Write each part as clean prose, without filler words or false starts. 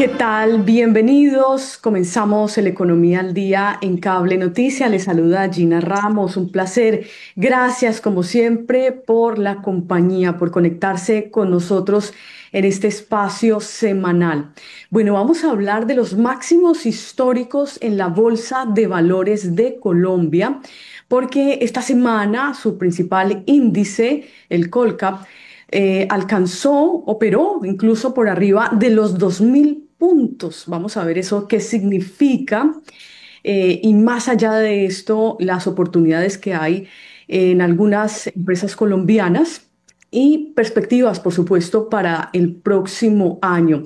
¿Qué tal? Bienvenidos. Comenzamos el Economía al Día en Cable Noticia. Les saluda Gina Ramos. Un placer. Gracias, como siempre, por la compañía, por conectarse con nosotros en este espacio semanal. Bueno, vamos a hablar de los máximos históricos en la Bolsa de Valores de Colombia, porque esta semana su principal índice, el Colcap, operó incluso por arriba de los 2.000 puntos. Vamos a ver eso qué significa. Y más allá de esto, las oportunidades que hay en algunas empresas colombianas y perspectivas, por supuesto, para el próximo año.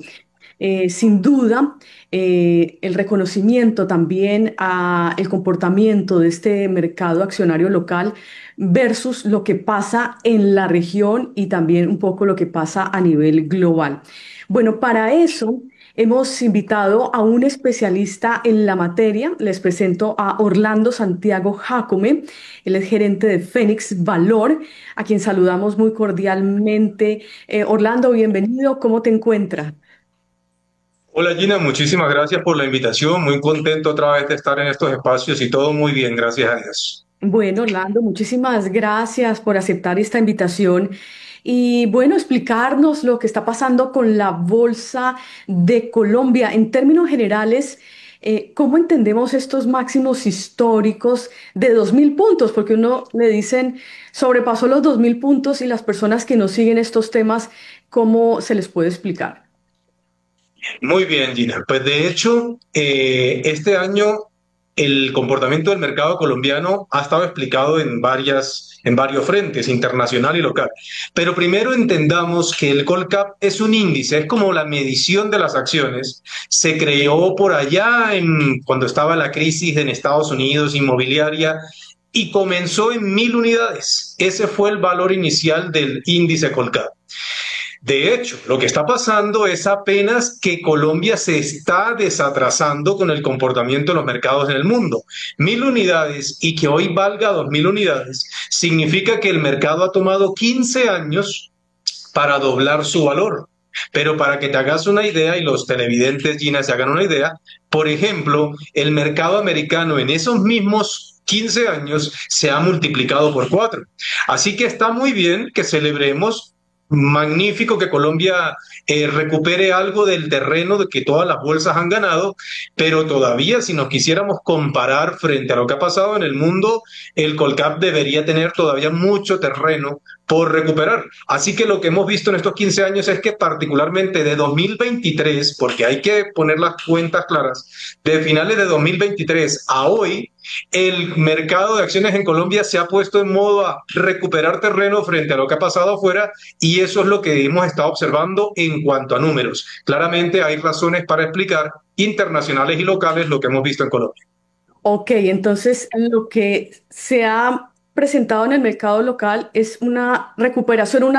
Sin duda, el reconocimiento también a el comportamiento de este mercado accionario local versus lo que pasa en la región y también un poco lo que pasa a nivel global. Bueno, para eso hemos invitado a un especialista en la materia. Les presento a Orlando Santiago Jacome. Él es gerente de Fénix Valor, a quien saludamos muy cordialmente. Orlando, bienvenido. ¿Cómo te encuentras? Hola Gina, muchísimas gracias por la invitación. Muy contento otra vez de estar en estos espacios y todo muy bien, gracias a Dios. Bueno, Orlando, muchísimas gracias por aceptar esta invitación y bueno, explicarnos lo que está pasando con la Bolsa de Colombia. En términos generales, ¿cómo entendemos estos máximos históricos de 2.000 puntos? Porque uno le dicen sobrepasó los 2.000 puntos y las personas que no siguen estos temas, ¿cómo se les puede explicar? Muy bien, Gina. Pues de hecho, este año el comportamiento del mercado colombiano ha estado explicado en varios frentes, internacional y local. Pero primero entendamos que el Colcap es un índice, es como la medición de las acciones. Se creó por allá cuando estaba la crisis en Estados Unidos inmobiliaria y comenzó en 1.000 unidades. Ese fue el valor inicial del índice Colcap. De hecho, lo que está pasando es apenas que Colombia se está desatrasando con el comportamiento de los mercados en el mundo. 1.000 unidades y que hoy valga 2.000 unidades significa que el mercado ha tomado 15 años para doblar su valor. Pero para que te hagas una idea y los televidentes, Gina, se hagan una idea, por ejemplo, el mercado americano en esos mismos 15 años se ha multiplicado por 4. Así que está muy bien que celebremos. Magnífico que Colombia recupere algo del terreno de que todas las bolsas han ganado, pero todavía si nos quisiéramos comparar frente a lo que ha pasado en el mundo, el Colcap debería tener todavía mucho terreno por recuperar. Así que lo que hemos visto en estos 15 años es que particularmente de 2023, porque hay que poner las cuentas claras, de finales de 2023 a hoy, el mercado de acciones en Colombia se ha puesto en modo a recuperar terreno frente a lo que ha pasado afuera y eso es lo que hemos estado observando en cuanto a números. Claramente hay razones para explicar internacionales y locales lo que hemos visto en Colombia. Ok, entonces lo que se ha presentado en el mercado local es una recuperación,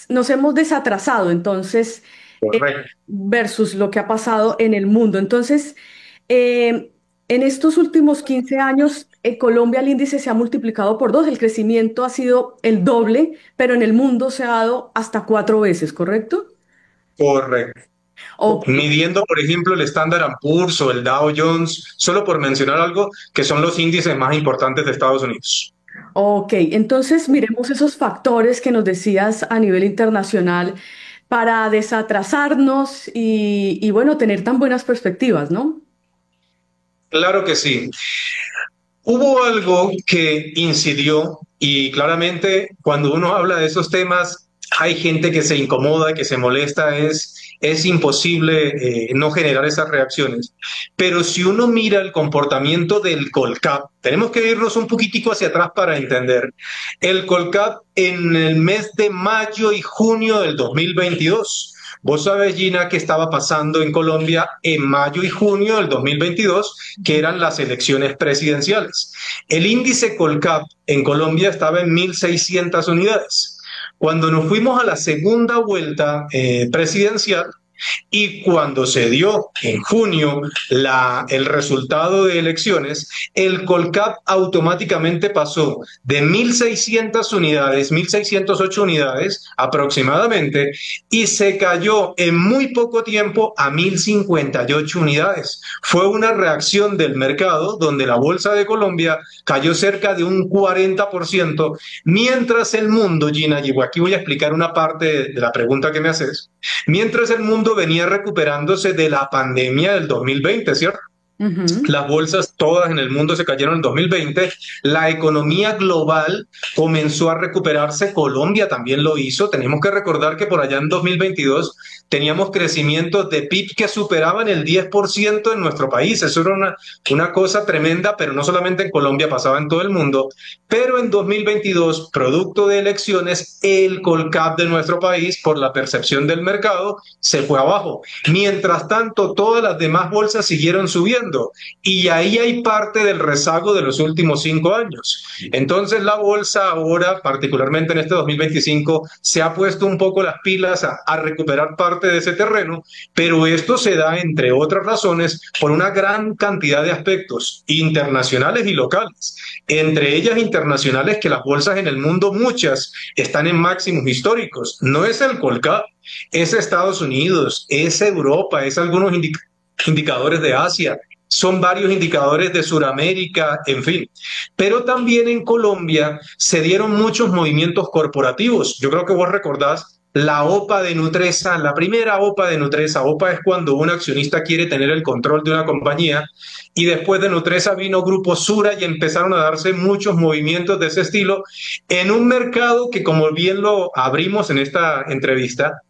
nos hemos desatrasado, entonces, eh, Correcto. versus lo que ha pasado en el mundo. Entonces, en estos últimos 15 años, en Colombia el índice se ha multiplicado por dos, el crecimiento ha sido el doble, pero en el mundo se ha dado hasta 4 veces, ¿correcto? Correcto. Ok. Midiendo, por ejemplo, el Standard Poor's o el Dow Jones, solo por mencionar algo, que son los índices más importantes de Estados Unidos. Ok, entonces miremos esos factores que nos decías a nivel internacional para desatrasarnos y bueno, tener tan buenas perspectivas, ¿no? Claro que sí. Hubo algo que incidió y claramente cuando uno habla de esos temas hay gente que se incomoda, que se molesta, es imposible no generar esas reacciones. Pero si uno mira el comportamiento del Colcap, tenemos que irnos un poquitico hacia atrás para entender. El Colcap en el mes de mayo y junio del 2022. Vos sabés, Gina, qué estaba pasando en Colombia en mayo y junio del 2022, que eran las elecciones presidenciales. El índice Colcap en Colombia estaba en 1.600 unidades. Cuando nos fuimos a la segunda vuelta presidencial, Y cuando se dio en junio el resultado de elecciones, el Colcap automáticamente pasó de 1.600 unidades, 1.608 unidades aproximadamente, y se cayó en muy poco tiempo a 1.058 unidades. Fue una reacción del mercado donde la Bolsa de Colombia cayó cerca de un 40%, mientras el mundo, Gina, y aquí voy a explicar una parte de la pregunta que me haces, mientras el mundo venía recuperándose de la pandemia del 2020, ¿cierto? Ujú. Las bolsas todas en el mundo se cayeron en 2020. La economía global comenzó a recuperarse. Colombia también lo hizo. Tenemos que recordar que por allá en 2022 teníamos crecimientos de PIB que superaban el 10% en nuestro país. Eso era una cosa tremenda, pero no solamente en Colombia, pasaba en todo el mundo. Pero en 2022, producto de elecciones, el Colcap de nuestro país, por la percepción del mercado, se fue abajo. Mientras tanto, todas las demás bolsas siguieron subiendo. Y ahí hay parte del rezago de los últimos 5 años. Entonces la bolsa ahora, particularmente en este 2025, se ha puesto un poco las pilas a recuperar parte de ese terreno, pero esto se da, entre otras razones, por una gran cantidad de aspectos internacionales y locales. Entre ellas internacionales, que las bolsas en el mundo, muchas, están en máximos históricos. No es el Colcap, es Estados Unidos, es Europa, es algunos indicadores de Asia, son varios indicadores de Sudamérica, en fin. Pero también en Colombia se dieron muchos movimientos corporativos. Yo creo que vos recordás la OPA de Nutresa, la primera OPA de Nutresa. OPA es cuando un accionista quiere tener el control de una compañía, y después de Nutresa vino Grupo Sura y empezaron a darse muchos movimientos de ese estilo en un mercado que, como bien lo abrimos en esta entrevista,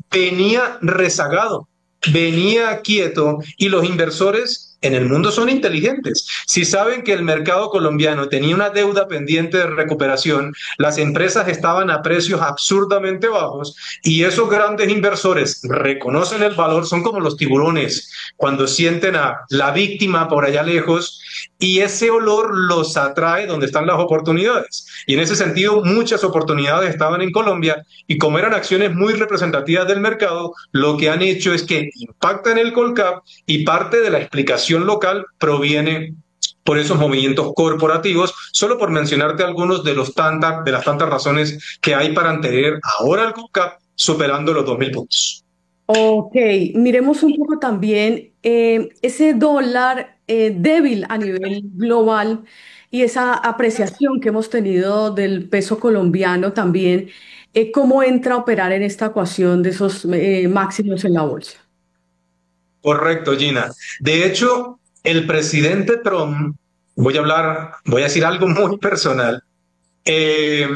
venía rezagado, venía quieto, y los inversores en el mundo son inteligentes. Si saben que el mercado colombiano tenía una deuda pendiente de recuperación, las empresas estaban a precios absurdamente bajos, y esos grandes inversores reconocen el valor, son como los tiburones cuando sienten a la víctima por allá lejos, y ese olor los atrae donde están las oportunidades. Y en ese sentido, muchas oportunidades estaban en Colombia, y como eran acciones muy representativas del mercado, lo que han hecho es que impactan el Colcap, y parte de la explicación local proviene por esos movimientos corporativos, solo por mencionarte algunos de las tantas razones que hay para tener ahora el Colcap superando los 2.000 puntos. Ok, miremos un poco también ese dólar débil a nivel global y esa apreciación que hemos tenido del peso colombiano también, cómo entra a operar en esta ecuación de esos máximos en la bolsa. Correcto, Gina. De hecho, el presidente Trump, voy a decir algo muy personal, eh,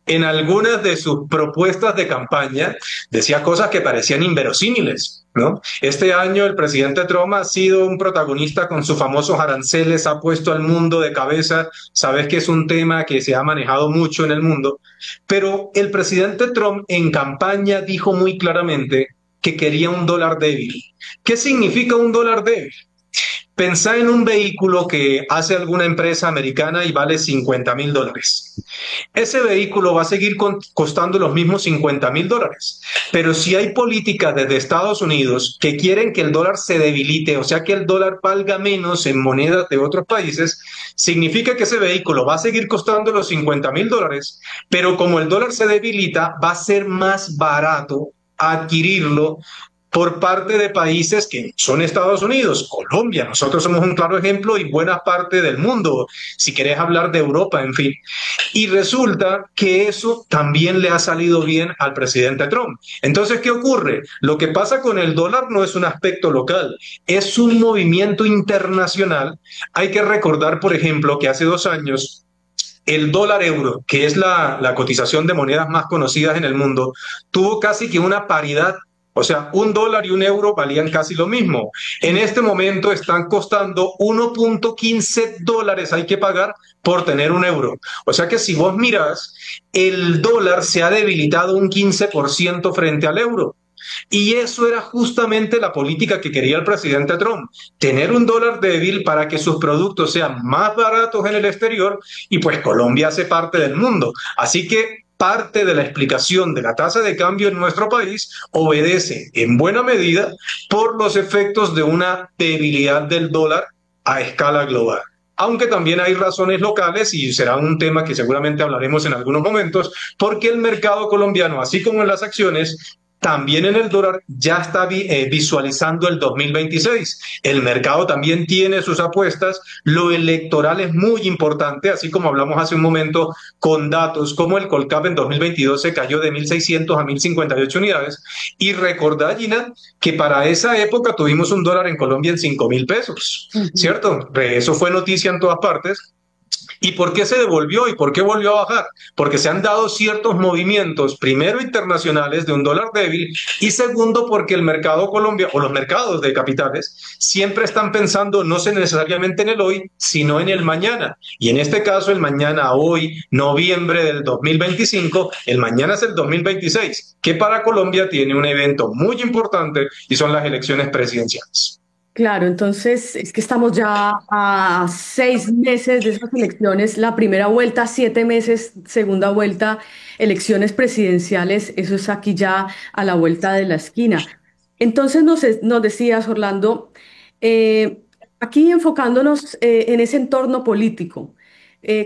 en algunas de sus propuestas de campaña decía cosas que parecían inverosímiles, ¿no? Este año el presidente Trump ha sido un protagonista con sus famosos aranceles, ha puesto al mundo de cabeza. Sabes que es un tema que se ha manejado mucho en el mundo, pero el presidente Trump en campaña dijo muy claramente que quería un dólar débil. ¿Qué significa un dólar débil? Pensá en un vehículo que hace alguna empresa americana y vale $50.000. Ese vehículo va a seguir costando los mismos $50.000. Pero si hay políticas desde Estados Unidos que quieren que el dólar se debilite, o sea que el dólar valga menos en monedas de otros países, significa que ese vehículo va a seguir costando los $50.000, pero como el dólar se debilita, va a ser más barato adquirirlo por parte de países que son Estados Unidos, Colombia. Nosotros somos un claro ejemplo, y buena parte del mundo, si querés hablar de Europa, en fin. Y resulta que eso también le ha salido bien al presidente Trump. Entonces, ¿qué ocurre? Lo que pasa con el dólar no es un aspecto local, es un movimiento internacional. Hay que recordar, por ejemplo, que hace 2 años el dólar euro, que es la cotización de monedas más conocidas en el mundo, tuvo casi que una paridad. O sea, un dólar y un euro valían casi lo mismo. En este momento están costando $1.15 hay que pagar por tener un euro. O sea que si vos mirás, el dólar se ha debilitado un 15% frente al euro. Y eso era justamente la política que quería el presidente Trump, tener un dólar débil para que sus productos sean más baratos en el exterior, y pues Colombia hace parte del mundo. Así que parte de la explicación de la tasa de cambio en nuestro país obedece en buena medida por los efectos de una debilidad del dólar a escala global. Aunque también hay razones locales y será un tema que seguramente hablaremos en algunos momentos, porque el mercado colombiano, así como en las acciones, también en el dólar ya está visualizando el 2026. El mercado también tiene sus apuestas. Lo electoral es muy importante, así como hablamos hace un momento con datos como el Colcap en 2022 se cayó de 1.600 a 1.058 unidades. Y recordad, Gina, que para esa época tuvimos un dólar en Colombia en 5.000 pesos, Ujú. ¿cierto? Eso fue noticia en todas partes. ¿Y por qué se devolvió y por qué volvió a bajar? Porque se han dado ciertos movimientos, primero internacionales de un dólar débil y segundo porque el mercado colombiano o los mercados de capitales siempre están pensando no necesariamente en el hoy, sino en el mañana. Y en este caso el mañana, hoy, noviembre del 2025, el mañana es el 2026, que para Colombia tiene un evento muy importante y son las elecciones presidenciales. Claro, entonces es que estamos ya a 6 meses de esas elecciones, la primera vuelta, 7 meses, segunda vuelta, elecciones presidenciales, eso es aquí ya a la vuelta de la esquina. Entonces nos decías, Orlando, eh, aquí enfocándonos en ese entorno político,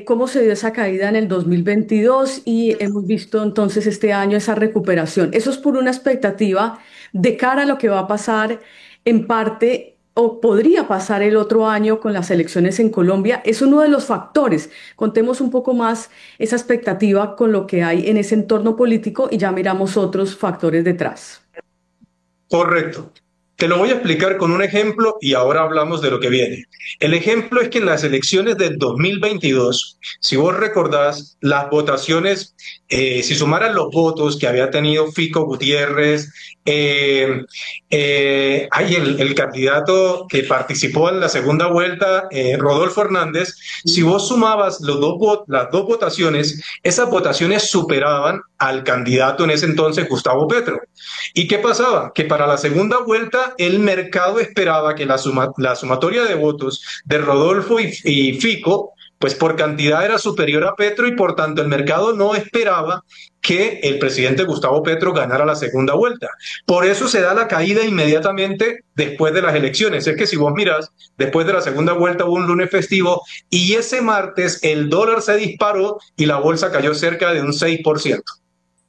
cómo se dio esa caída en el 2022 y hemos visto entonces este año esa recuperación. Eso es por una expectativa de cara a lo que va a pasar en parte o podría pasar el otro año con las elecciones en Colombia. Es uno de los factores. Contemos un poco más esa expectativa con lo que hay en ese entorno político y ya miramos otros factores detrás. Correcto. Te lo voy a explicar con un ejemplo y ahora hablamos de lo que viene. El ejemplo es que en las elecciones del 2022, si vos recordás, las votaciones, si sumaran los votos que había tenido Fico Gutiérrez, hay el candidato que participó en la segunda vuelta, Rodolfo Hernández, si vos sumabas las dos votaciones, esas votaciones superaban al candidato en ese entonces, Gustavo Petro. ¿Y qué pasaba? Que para la segunda vuelta el mercado esperaba que la sumatoria de votos de Rodolfo y Fico, pues por cantidad era superior a Petro y por tanto el mercado no esperaba que el presidente Gustavo Petro ganara la segunda vuelta. Por eso se da la caída inmediatamente después de las elecciones. Es que si vos mirás, después de la segunda vuelta hubo un lunes festivo y ese martes el dólar se disparó y la bolsa cayó cerca de un 6%.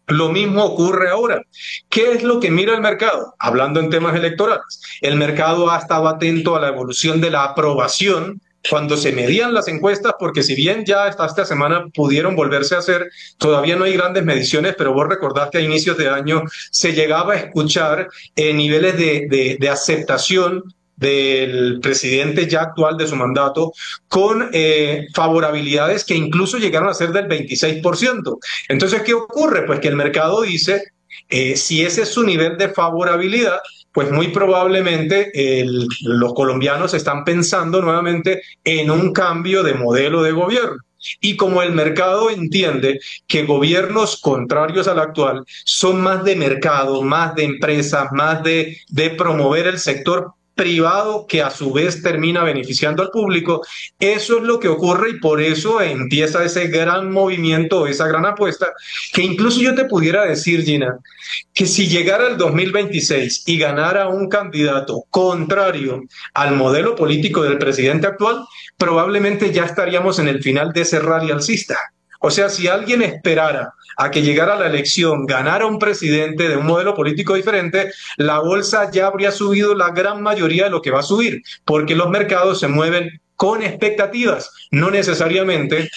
Lo mismo ocurre ahora. ¿Qué es lo que mira el mercado? Hablando en temas electorales. El mercado ha estado atento a la evolución de la aprobación cuando se medían las encuestas, porque si bien ya hasta esta semana pudieron volverse a hacer, todavía no hay grandes mediciones, pero vos recordás que a inicios de año se llegaba a escuchar niveles de aceptación del presidente ya actual de su mandato con favorabilidades que incluso llegaron a ser del 26%. Entonces, ¿qué ocurre? Pues que el mercado dice, si ese es su nivel de favorabilidad, pues muy probablemente los colombianos están pensando nuevamente en un cambio de modelo de gobierno. Y como el mercado entiende que gobiernos contrarios al actual son más de mercado, más de empresas, más de promover el sector privado que a su vez termina beneficiando al público, eso es lo que ocurre y por eso empieza ese gran movimiento, esa gran apuesta, que incluso yo te pudiera decir, Gina, que si llegara el 2026 y ganara un candidato contrario al modelo político del presidente actual, probablemente ya estaríamos en el final de ese rally alcista. O sea, si alguien esperara a que llegara la elección, ganara un presidente de un modelo político diferente, la bolsa ya habría subido la gran mayoría de lo que va a subir, porque los mercados se mueven con expectativas, no necesariamente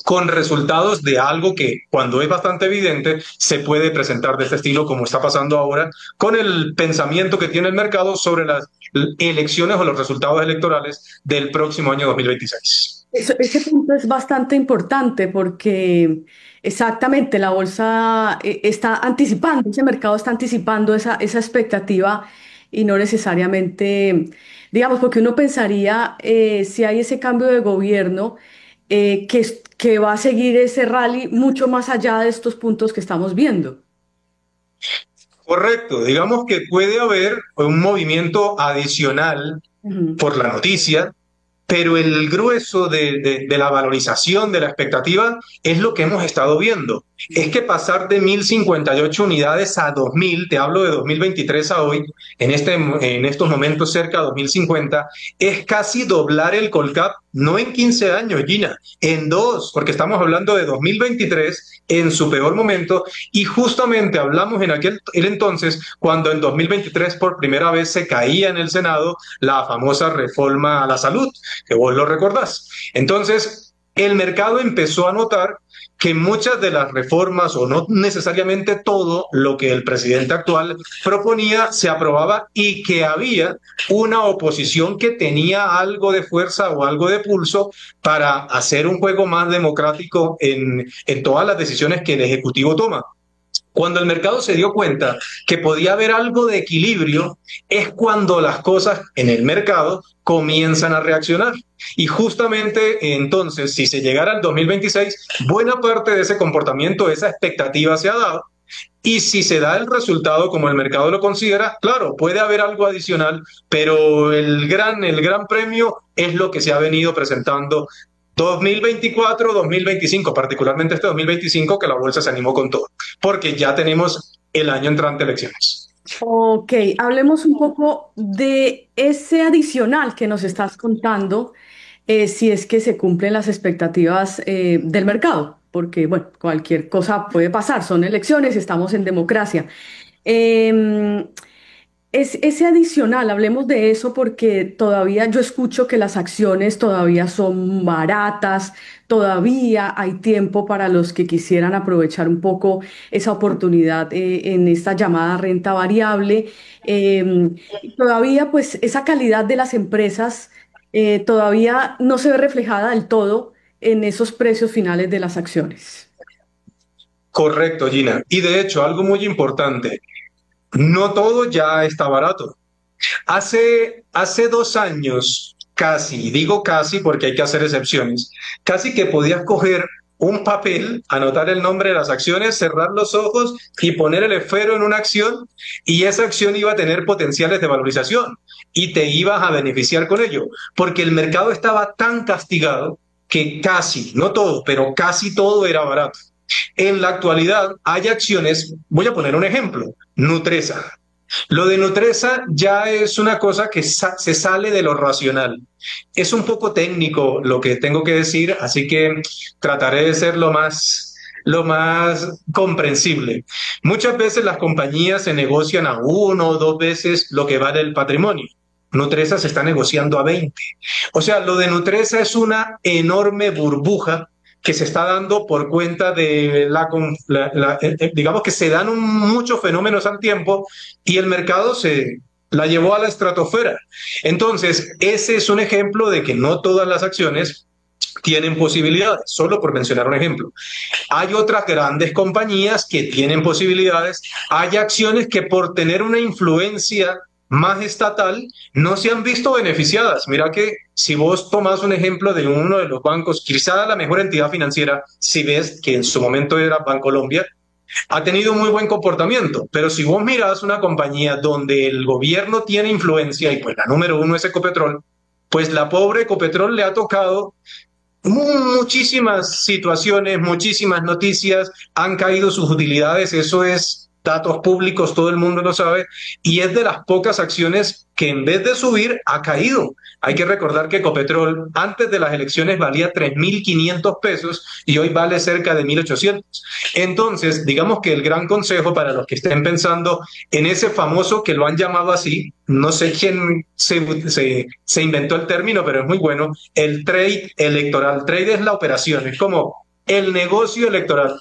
con resultados de algo que cuando es bastante evidente se puede presentar de este estilo como está pasando ahora con el pensamiento que tiene el mercado sobre las elecciones o los resultados electorales del próximo año 2026. Ese punto es bastante importante porque exactamente la bolsa está anticipando, ese mercado está anticipando esa expectativa y no necesariamente, digamos, porque uno pensaría si hay ese cambio de gobierno que va a seguir ese rally mucho más allá de estos puntos que estamos viendo. Correcto, digamos que puede haber un movimiento adicional Ujú. por la noticia, pero el grueso de la valorización de la expectativa es lo que hemos estado viendo. Es que pasar de 1.058 unidades a 2.000, te hablo de 2023 a hoy, en estos momentos cerca de 2050, es casi doblar el Colcap, no en 15 años, Gina, en dos, porque estamos hablando de 2023 en su peor momento, y justamente hablamos en aquel el entonces cuando en 2023 por primera vez se caía en el Senado la famosa reforma a la salud, que vos lo recordás. Entonces, el mercado empezó a notar que muchas de las reformas, o no necesariamente todo lo que el presidente actual proponía, se aprobaba y que había una oposición que tenía algo de fuerza o algo de pulso para hacer un juego más democrático en todas las decisiones que el Ejecutivo toma. Cuando el mercado se dio cuenta que podía haber algo de equilibrio, es cuando las cosas en el mercado comienzan a reaccionar. Y justamente entonces, si se llegara al 2026, buena parte de ese comportamiento, esa expectativa se ha dado. Y si se da el resultado como el mercado lo considera, claro, puede haber algo adicional, pero el gran premio es lo que se ha venido presentando 2024, 2025, particularmente este 2025, que la bolsa se animó con todo, porque ya tenemos el año entrante elecciones. Ok, hablemos un poco de ese adicional que nos estás contando, si es que se cumplen las expectativas del mercado, porque bueno, cualquier cosa puede pasar, son elecciones, estamos en democracia. Em, ese adicional, hablemos de eso porque todavía yo escucho que las acciones todavía son baratas, todavía hay tiempo para los que quisieran aprovechar un poco esa oportunidad en esta llamada renta variable. Todavía pues esa calidad de las empresas todavía no se ve reflejada del todo en esos precios finales de las acciones. Correcto, Gina. Y de hecho, algo muy importante, no todo ya está barato. Hace 2 años, casi, digo casi porque hay que hacer excepciones, casi que podías coger un papel, anotar el nombre de las acciones, cerrar los ojos y poner el esfero en una acción y esa acción iba a tener potenciales de valorización y te ibas a beneficiar con ello, porque el mercado estaba tan castigado que casi, no todo, pero casi todo era barato. En la actualidad hay acciones, voy a poner un ejemplo, Nutresa. Lo de Nutresa ya es una cosa que se sale de lo racional. Es un poco técnico lo que tengo que decir, así que trataré de ser lo más comprensible. Muchas veces las compañías se negocian a 1 o 2 veces lo que vale el patrimonio. Nutresa se está negociando a 20. O sea, lo de Nutresa es una enorme burbuja que se está dando por cuenta de digamos que se dan muchos fenómenos al tiempo y el mercado se la llevó a la estratosfera. Entonces, ese es un ejemplo de que no todas las acciones tienen posibilidades, solo por mencionar un ejemplo. Hay otras grandes compañías que tienen posibilidades, hay acciones que por tener una influencia más estatal no se han visto beneficiadas. Mira que si vos tomás un ejemplo de uno de los bancos, quizá la mejor entidad financiera, si ves que en su momento era Bancolombia, ha tenido muy buen comportamiento, pero si vos mirás una compañía donde el gobierno tiene influencia y pues la número uno es Ecopetrol, pues la pobre Ecopetrol le ha tocado muchísimas situaciones, muchísimas noticias, han caído sus utilidades, eso es datos públicos, todo el mundo lo sabe, y es de las pocas acciones que en vez de subir ha caído. Hay que recordar que Ecopetrol antes de las elecciones valía 3.500 pesos y hoy vale cerca de 1.800. Entonces, digamos que el gran consejo para los que estén pensando en ese famoso, que lo han llamado así, no sé quién se inventó el término, pero es muy bueno, el trade electoral. Trade es la operación, es como el negocio electoral.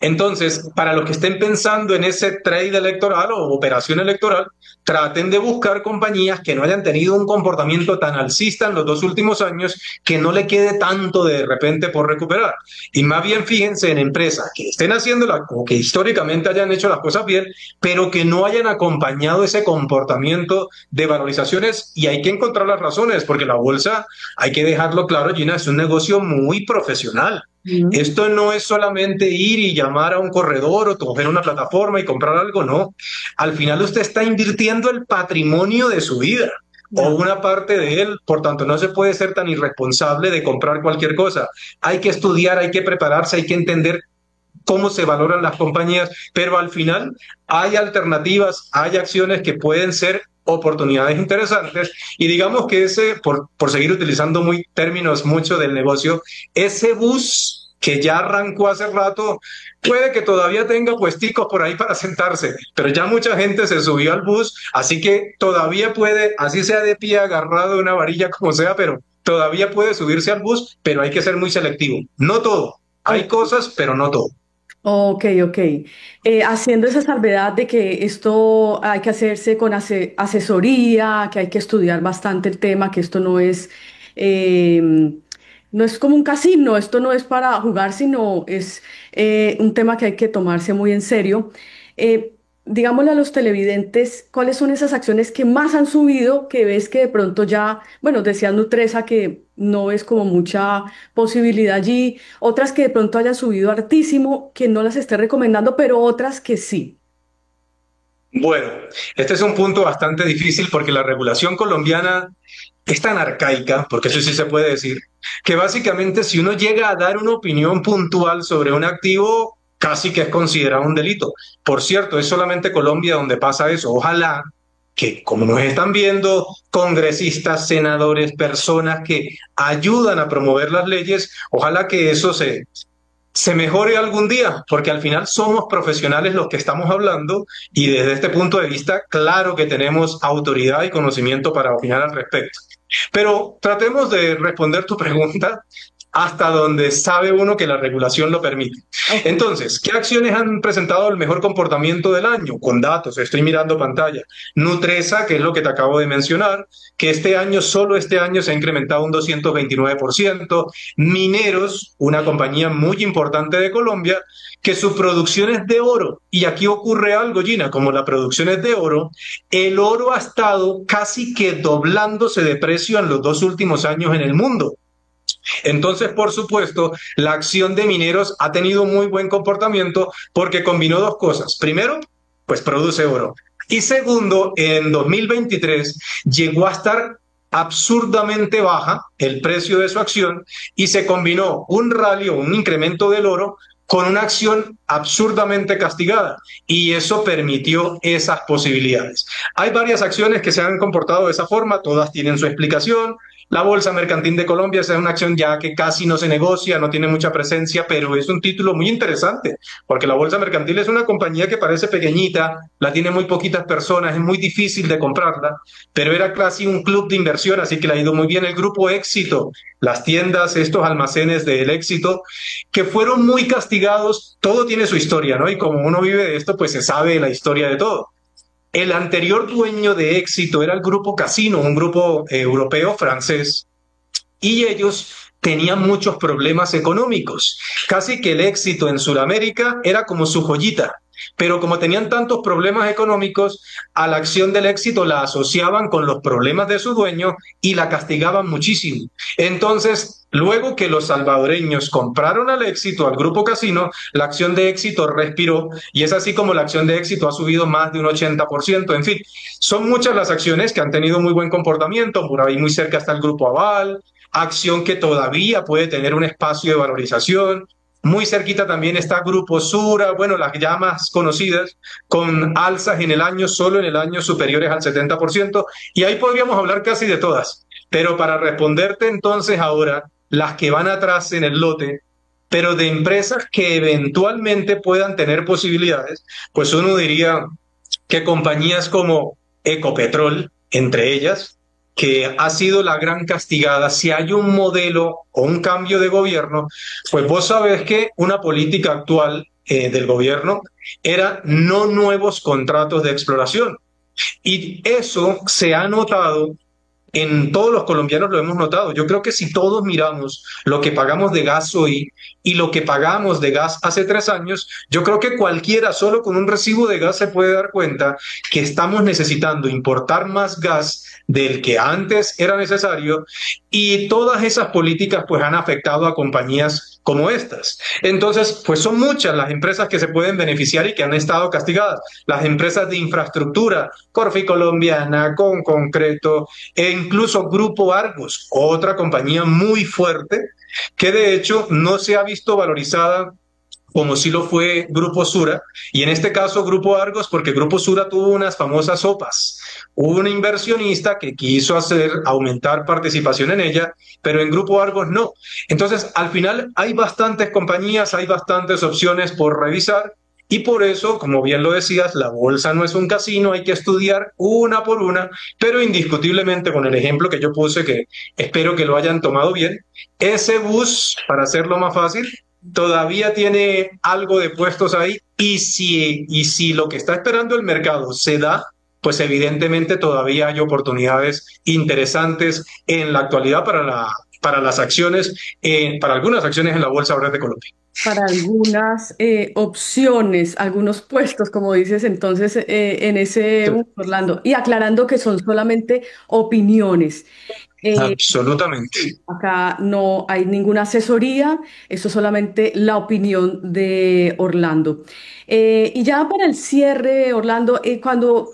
Entonces, para los que estén pensando en ese trade electoral o operación electoral, traten de buscar compañías que no hayan tenido un comportamiento tan alcista en los 2 últimos años, que no le quede tanto de repente por recuperar. Y más bien fíjense en empresas que estén haciéndola o que históricamente hayan hecho las cosas bien, pero que no hayan acompañado ese comportamiento de valorizaciones, y hay que encontrar las razones, porque la bolsa, hay que dejarlo claro, Gina, es un negocio muy profesional. Mm. Esto no es solamente ir y llamar a un corredor o coger una plataforma y comprar algo, no. Al final usted está invirtiendo el patrimonio de su vida. o ya. una parte de él, por tanto no se puede ser tan irresponsable de comprar cualquier cosa. Hay que estudiar, hay que prepararse, hay que entender cómo se valoran las compañías, pero al final hay alternativas, hay acciones que pueden ser oportunidades interesantes y digamos que ese, por seguir utilizando muy términos mucho del negocio, ese bus que ya arrancó hace rato, puede que todavía tenga puesticos por ahí para sentarse, pero ya mucha gente se subió al bus, así que todavía puede, así sea de pie, agarrado de una varilla, como sea, pero todavía puede subirse al bus, pero hay que ser muy selectivo. No todo. Hay Ok, cosas, pero no todo. ok. Ok. Haciendo esa salvedad de que esto hay que hacerse con asesoría, que hay que estudiar bastante el tema, que esto eh, no es como un casino, esto no es para jugar, sino es un tema que hay que tomarse muy en serio. Eh, Digámosle a los televidentes, ¿cuáles son esas acciones que más han subido, que ves que de pronto ya, bueno, decía Nutresa que no ves como mucha posibilidad allí, otras que de pronto hayan subido hartísimo, que no las esté recomendando, pero otras que sí? Bueno, este es un punto bastante difícil porque la regulación colombiana es tan arcaica, porque eso sí se puede decir, que básicamente si uno llega a dar una opinión puntual sobre un activo, casi que es considerado un delito. Por cierto, es solamente Colombia donde pasa eso. Ojalá que, como nos están viendo, congresistas, senadores, personas que ayudan a promover las leyes, ojalá que eso se mejore algún día, porque al final somos profesionales los que estamos hablando y desde este punto de vista, claro que tenemos autoridad y conocimiento para opinar al respecto. Pero tratemos de responder tu pregunta hasta donde sabe uno que la regulación lo permite. Ok. Entonces, ¿qué acciones han presentado el mejor comportamiento del año? Con datos, estoy mirando pantalla. Nutresa, que es lo que te acabo de mencionar, que este año, solo este año, se ha incrementado un 229%. Mineros, una compañía muy importante de Colombia, que su producción es de oro. Y aquí ocurre algo, Gina, como la producción es de oro, el oro ha estado casi que doblándose de precio en los 2 últimos años en el mundo. Entonces, por supuesto, la acción de mineros ha tenido muy buen comportamiento porque combinó dos cosas. Primero, pues produce oro. Y segundo, en 2023 llegó a estar absurdamente baja el precio de su acción y se combinó un rally o un incremento del oro con una acción absurdamente castigada y eso permitió esas posibilidades. Hay varias acciones que se han comportado de esa forma, todas tienen su explicación. La Bolsa Mercantil de Colombia es una acción ya que casi no se negocia, no tiene mucha presencia, pero es un título muy interesante, porque la Bolsa Mercantil es una compañía que parece pequeñita, la tiene muy poquitas personas, es muy difícil de comprarla, pero era casi un club de inversión, así que le ha ido muy bien el grupo Éxito, las tiendas, estos almacenes del Éxito, que fueron muy castigados, todo tiene su historia, ¿no? Y como uno vive de esto, pues se sabe la historia de todo. El anterior dueño de Éxito era el grupo Casino, un grupo europeo francés, y ellos tenían muchos problemas económicos. Casi que el Éxito en Sudamérica era como su joyita, pero como tenían tantos problemas económicos, a la acción del Éxito la asociaban con los problemas de su dueño y la castigaban muchísimo. Entonces, luego que los salvadoreños compraron al Éxito, al grupo Casino, la acción de Éxito respiró y es así como la acción de Éxito ha subido más de un 80%. En fin, son muchas las acciones que han tenido muy buen comportamiento. Por ahí muy cerca está el grupo Aval, acción que todavía puede tener un espacio de valorización. Muy cerquita también está Grupo Sura, bueno, las ya más conocidas, con alzas en el año, solo en el año superiores al 70%, y ahí podríamos hablar casi de todas. Pero para responderte entonces ahora, las que van atrás en el lote, pero de empresas que eventualmente puedan tener posibilidades, pues uno diría que compañías como Ecopetrol, entre ellas, que ha sido la gran castigada, si hay un modelo o un cambio de gobierno, pues vos sabés que una política actual del gobierno era no nuevos contratos de exploración. Y eso se ha notado en todos los colombianos lo hemos notado. Yo creo que si todos miramos lo que pagamos de gas hoy y lo que pagamos de gas hace 3 años, yo creo que cualquiera solo con un recibo de gas se puede dar cuenta que estamos necesitando importar más gas del que antes era necesario y todas esas políticas pues han afectado a compañías como estas. Entonces, pues son muchas las empresas que se pueden beneficiar y que han estado castigadas. Las empresas de infraestructura, Corfi Colombiana, Con Concreto, e incluso Grupo Argos, otra compañía muy fuerte que de hecho no se ha visto valorizada como sí lo fue Grupo Sura, y en este caso Grupo Argos, porque Grupo Sura tuvo unas famosas sopas. Hubo un inversionista que quiso hacer aumentar participación en ella, pero en Grupo Argos no. Entonces, al final hay bastantes compañías, hay bastantes opciones por revisar, y por eso, como bien lo decías, la bolsa no es un casino, hay que estudiar una por una, pero indiscutiblemente con el ejemplo que yo puse, que espero que lo hayan tomado bien, ese bus, para hacerlo más fácil, todavía tiene algo de puestos ahí y si lo que está esperando el mercado se da, pues evidentemente todavía hay oportunidades interesantes en la actualidad para las acciones, para algunas acciones en la Bolsa de Valores de Colombia. Para algunas opciones, algunos puestos, como dices entonces en ese Orlando, y aclarando que son solamente opiniones. Absolutamente. Sí, acá no hay ninguna asesoría, esto es solamente la opinión de Orlando. Y ya para el cierre, Orlando,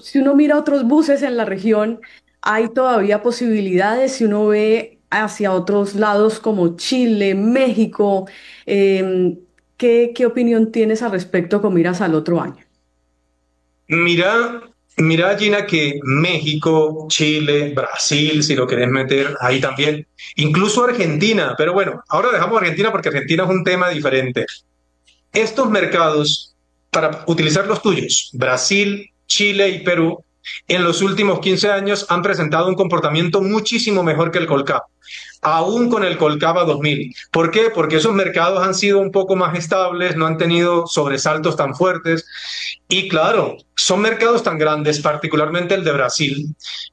si uno mira otros buses en la región, hay todavía posibilidades, si uno ve hacia otros lados como Chile, México, ¿qué opinión tienes al respecto con miras al otro año? Mira, mira, Gina, que México, Chile, Brasil, si lo querés meter ahí también, incluso Argentina, pero bueno, ahora dejamos Argentina porque Argentina es un tema diferente. Estos mercados, para utilizar los tuyos, Brasil, Chile y Perú, en los últimos 15 años han presentado un comportamiento muchísimo mejor que el Colcap, aún con el Colcaba 2000. ¿Por qué? Porque esos mercados han sido un poco más estables, no han tenido sobresaltos tan fuertes. Y claro, son mercados tan grandes, particularmente el de Brasil.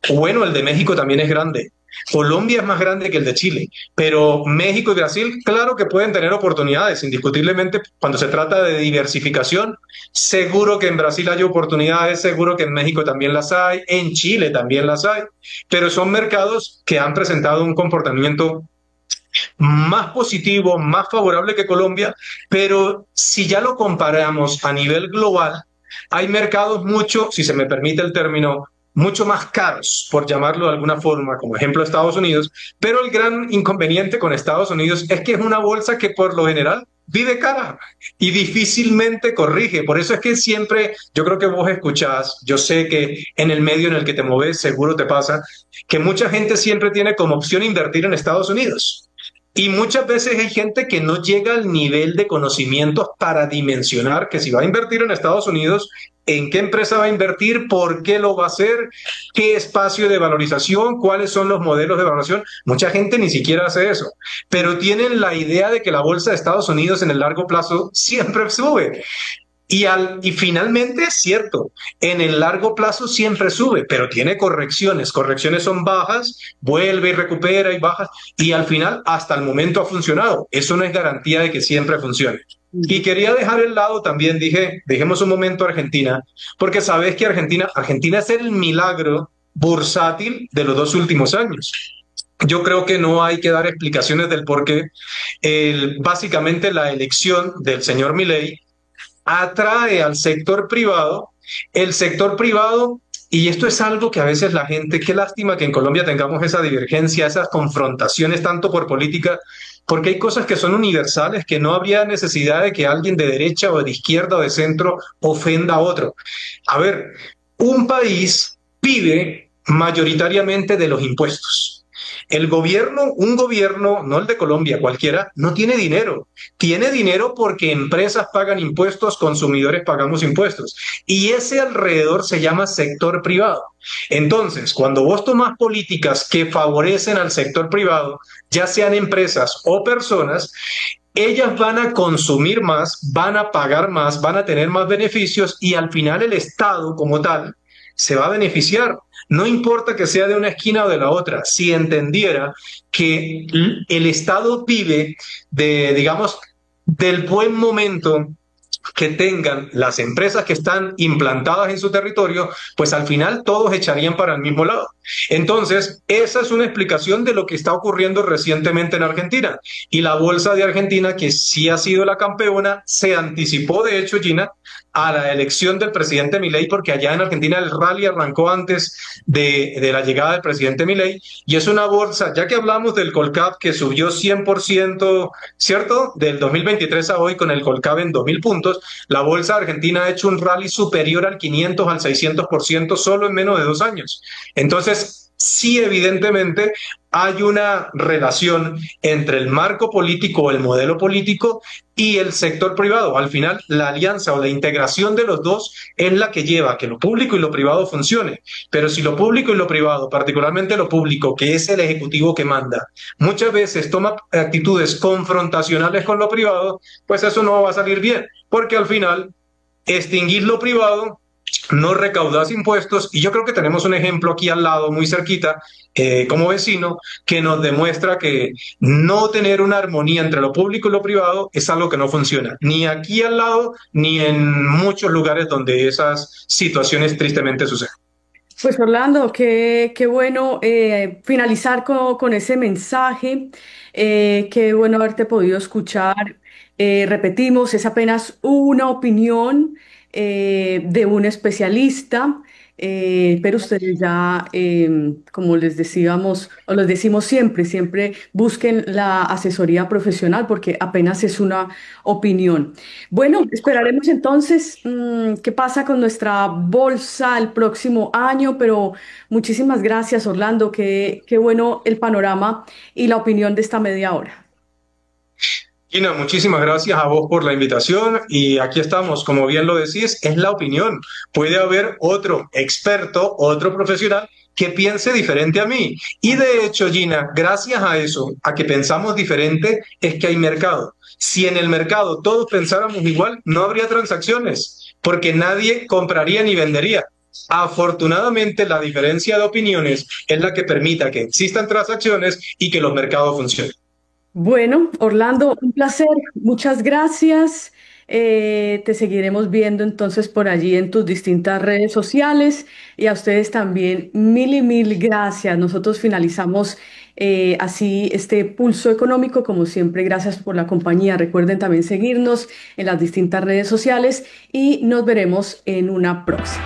Bueno, el de México también es grande. Colombia es más grande que el de Chile, pero México y Brasil, claro que pueden tener oportunidades, indiscutiblemente cuando se trata de diversificación, seguro que en Brasil hay oportunidades, seguro que en México también las hay, en Chile también las hay, pero son mercados que han presentado un comportamiento más positivo, más favorable que Colombia, pero si ya lo comparamos a nivel global, hay mercados mucho, si se me permite el término, mucho más caros, por llamarlo de alguna forma, como ejemplo Estados Unidos, pero el gran inconveniente con Estados Unidos es que es una bolsa que por lo general vive cara y difícilmente corrige. Por eso es que siempre, yo creo que vos escuchás, yo sé que en el medio en el que te moves seguro te pasa, que mucha gente siempre tiene como opción invertir en Estados Unidos. Y muchas veces hay gente que no llega al nivel de conocimientos para dimensionar que si va a invertir en Estados Unidos, en qué empresa va a invertir, por qué lo va a hacer, qué espacio de valorización, cuáles son los modelos de valoración. Mucha gente ni siquiera hace eso, pero tienen la idea de que la bolsa de Estados Unidos en el largo plazo siempre sube. Y finalmente es cierto, en el largo plazo siempre sube, pero tiene correcciones. Correcciones son bajas, vuelve y recupera y baja, y al final hasta el momento ha funcionado. Eso no es garantía de que siempre funcione. Y quería dejar el lado también, dije, dejemos un momento a Argentina, porque sabes que Argentina es el milagro bursátil de los 2 últimos años. Yo creo que no hay que dar explicaciones del por qué. Básicamente la elección del señor Milei atrae al sector privado, el sector privado, y esto es algo que a veces la gente, qué lástima que en Colombia tengamos esa divergencia, esas confrontaciones tanto por política, porque hay cosas que son universales, que no habría necesidad de que alguien de derecha o de izquierda o de centro ofenda a otro. A ver, un país vive mayoritariamente de los impuestos. El gobierno, un gobierno, no el de Colombia, cualquiera, no tiene dinero. Tiene dinero porque empresas pagan impuestos, consumidores pagamos impuestos. Y ese alrededor se llama sector privado. Entonces, cuando vos tomás políticas que favorecen al sector privado, ya sean empresas o personas, ellas van a consumir más, van a pagar más, van a tener más beneficios y al final el Estado como tal se va a beneficiar. No importa que sea de una esquina o de la otra, si entendiera que el Estado vive de, digamos, del buen momento que tengan las empresas que están implantadas en su territorio, pues al final todos echarían para el mismo lado. Entonces, esa es una explicación de lo que está ocurriendo recientemente en Argentina. Y la bolsa de Argentina, que sí ha sido la campeona, se anticipó, de hecho, Gina, a la elección del presidente Milei, porque allá en Argentina el rally arrancó antes de la llegada del presidente Milei, y es una bolsa, ya que hablamos del Colcap que subió 100%, ¿cierto? Del 2023 a hoy con el Colcap en 2.000 puntos, la bolsa argentina ha hecho un rally superior al 500, al 600% solo en menos de 2 años. Entonces, sí, evidentemente hay una relación entre el marco político, el modelo político y el sector privado. Al final, la alianza o la integración de los dos es la que lleva a que lo público y lo privado funcione. Pero si lo público y lo privado, particularmente lo público, que es el ejecutivo que manda, muchas veces toma actitudes confrontacionales con lo privado, pues eso no va a salir bien, porque al final extinguir lo privado, no recaudas impuestos, y yo creo que tenemos un ejemplo aquí al lado, muy cerquita, como vecino, que nos demuestra que no tener una armonía entre lo público y lo privado es algo que no funciona, ni aquí al lado, ni en muchos lugares donde esas situaciones tristemente suceden. Pues Orlando, qué bueno finalizar con ese mensaje, qué bueno haberte podido escuchar. Repetimos, es apenas una opinión de un especialista, pero ustedes ya, como les decíamos, o les decimos siempre, siempre busquen la asesoría profesional porque apenas es una opinión. Bueno, esperaremos entonces qué pasa con nuestra bolsa el próximo año, pero muchísimas gracias, Orlando. Qué bueno el panorama y la opinión de esta media hora. Gina, muchísimas gracias a vos por la invitación y aquí estamos, como bien lo decís, es la opinión. Puede haber otro experto, otro profesional que piense diferente a mí. Y de hecho, Gina, gracias a eso, a que pensamos diferente, es que hay mercado. Si en el mercado todos pensáramos igual, no habría transacciones, porque nadie compraría ni vendería. Afortunadamente, la diferencia de opiniones es la que permita que existan transacciones y que los mercados funcionen. Bueno, Orlando, un placer. Muchas gracias. Te seguiremos viendo entonces por allí en tus distintas redes sociales y a ustedes también mil y mil gracias. Nosotros finalizamos así este pulso económico, como siempre, gracias por la compañía. Recuerden también seguirnos en las distintas redes sociales y nos veremos en una próxima.